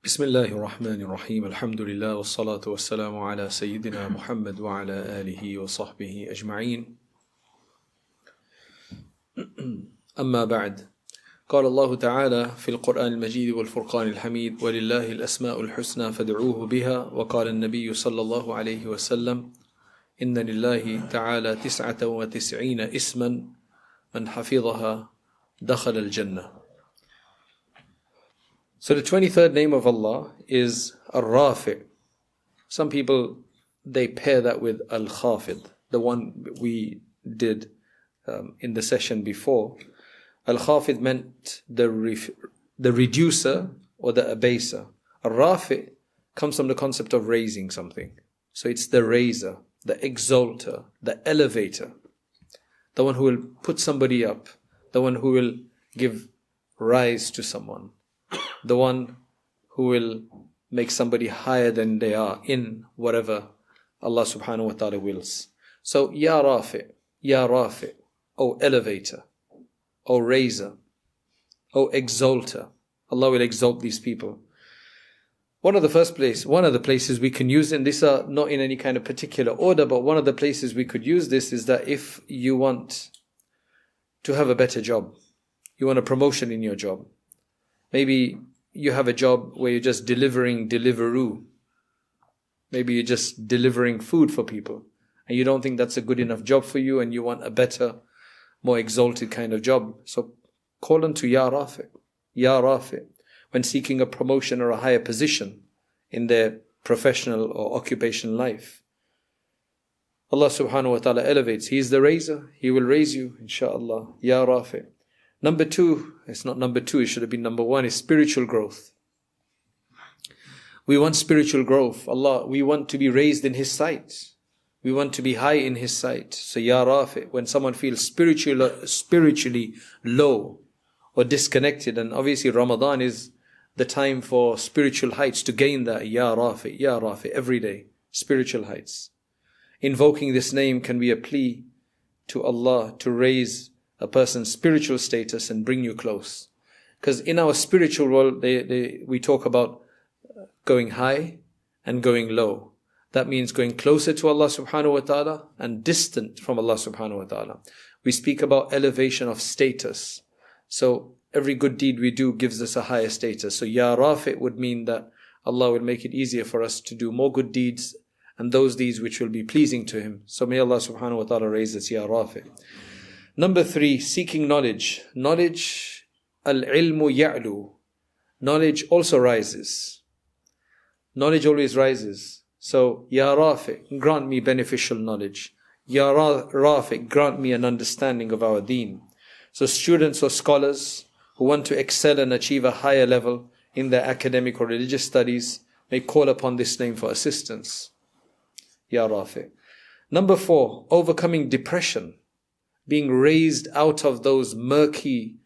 بسم الله الرحمن الرحيم الحمد لله والصلاة والسلام على سيدنا محمد وعلى آله وصحبه أجمعين أما بعد قال الله تعالى في القرآن المجيد والفرقان الحميد ولله الأسماء الحسنى فادعوه بها وقال النبي صلى الله عليه وسلم إن لله تعالى 99 اسما من حفظها دخل الجنة. So the 23rd name of Allah is Ar-Raafi. Some people, they pair that with Al-Khafid, the one we did in the session before. Al-Khafid meant the reducer or the abaser. Ar-Raafi comes from the concept of raising something. So it's the raiser, the exalter, the elevator. The one who will put somebody up. The one who will give rise to someone. The one who will make somebody higher than they are in whatever Allah subhanahu wa ta'ala wills. So, Ya Rafi, O elevator, O raiser, O exalter. Allah will exalt these people. One of the places we can use, and these are not in any kind of particular order, but one of the places we could use this is that if you want to have a better job, you want a promotion in your job, maybe you have a job where you're just delivering Deliveroo. Maybe you're just delivering food for people. And you don't think that's a good enough job for you and you want a better, more exalted kind of job. So call unto Ya Rafi. Ya Rafi. When seeking a promotion or a higher position in their professional or occupational life. Allah subhanahu wa ta'ala elevates. He is the raiser. He will raise you, inshaAllah. Ya Rafi. Number two, it's not number two, it should have been number one, is spiritual growth. We want spiritual growth. We want to be raised in His sight. We want to be high in His sight. So Ya Rafi, when someone feels spiritually low or disconnected, and obviously Ramadan is the time for spiritual heights, to gain that Ya Rafi, every day, spiritual heights. Invoking this name can be a plea to Allah to raise a person's spiritual status and bring you close. Because in our spiritual world, we talk about going high and going low. That means going closer to Allah subhanahu wa ta'ala and distant from Allah subhanahu wa ta'ala. We speak about elevation of status. So every good deed we do gives us a higher status. So Ya Rafi would mean that Allah will make it easier for us to do more good deeds and those deeds which will be pleasing to Him. So may Allah subhanahu wa ta'ala raise us Ya Rafi. Number three, seeking knowledge. Knowledge, al-ilmu ya'lu. Knowledge also rises. Knowledge always rises. So, Ya Rafi, grant me beneficial knowledge. Ya Rafi, grant me an understanding of our deen. So students or scholars who want to excel and achieve a higher level in their academic or religious studies may call upon this name for assistance. Ya Rafi. Number four, overcoming depression. Being raised out of those murky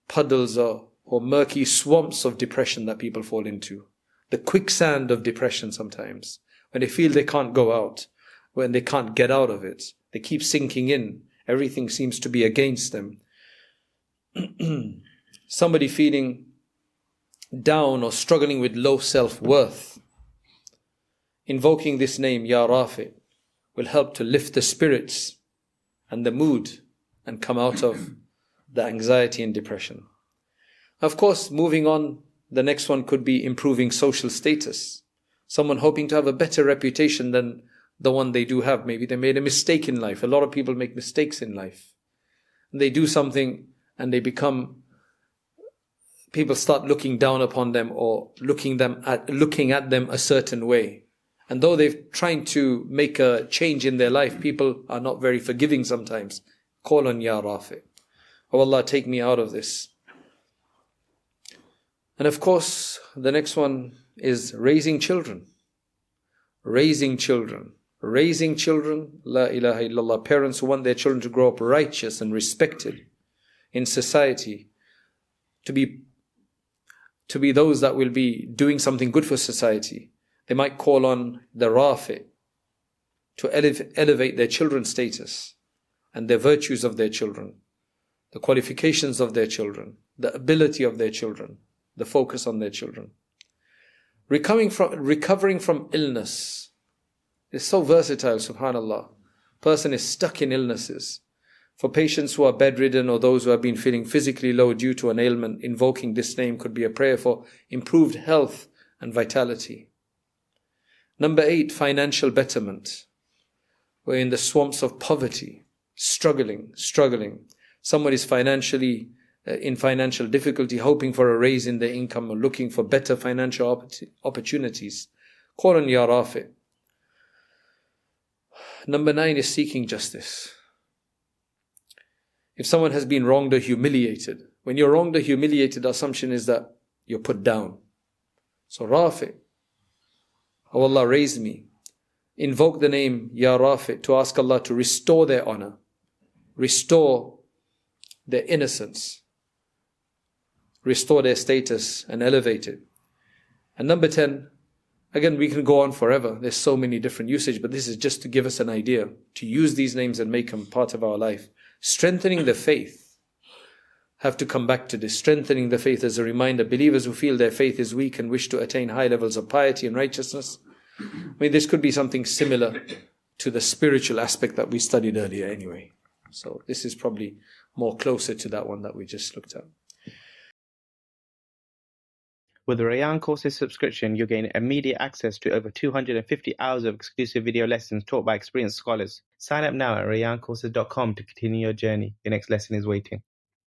puddles or murky swamps of depression that people fall into. The quicksand of depression sometimes. When they feel they can't go out. When they can't get out of it. They keep sinking in. Everything seems to be against them. Somebody feeling down or struggling with low self-worth. Invoking this name, Ya Rafi, will help to lift the spirits and the mood and come out of the anxiety and depression. Of course, moving on, the next one could be improving social status. Someone hoping to have a better reputation than the one they do have. Maybe they made a mistake in life. A lot of people make mistakes in life. They do something and people start looking down upon them or looking at them a certain way. And though they're trying to make a change in their life, people are not very forgiving sometimes. Call on Ya Rafi. Oh Allah, take me out of this. And of course, the next one is raising children. Raising children. Raising children, La ilaha illallah. Parents who want their children to grow up righteous and respected in society. To be those that will be doing something good for society. They might call on the Rafi to elevate their children's status and the virtues of their children, the qualifications of their children, the ability of their children. the focus on their children. Recovering from illness is so versatile, subhanAllah. Person is stuck in illnesses. For patients who are bedridden or those who have been feeling physically low due to an ailment, invoking this name could be a prayer for improved health and vitality. Number 8, financial betterment. We're in the swamps of poverty, struggling. Someone is in financial difficulty, hoping for a raise in their income or looking for better financial opportunities. Call on Ya Raafi. Number 9 is seeking justice. If someone has been wronged or humiliated, when you're wronged or humiliated, the assumption is that you're put down. So Raafi, oh Allah, raise me. Invoke the name Ya Raafi to ask Allah to restore their honor, restore their innocence, restore their status and elevate it. And number 10, again, we can go on forever. There's so many different usage, but this is just to give us an idea, to use these names and make them part of our life. Strengthening the faith. Have to come back to this. Strengthening the faith as a reminder. Believers who feel their faith is weak and wish to attain high levels of piety and righteousness. I mean, this could be something similar to the spiritual aspect that we studied earlier anyway. So this is probably more closer to that one that we just looked at. With the Rayyan Courses subscription, you'll gain immediate access to over 250 hours of exclusive video lessons taught by experienced scholars. Sign up now at rayyancourses.com to continue your journey. Your next lesson is waiting.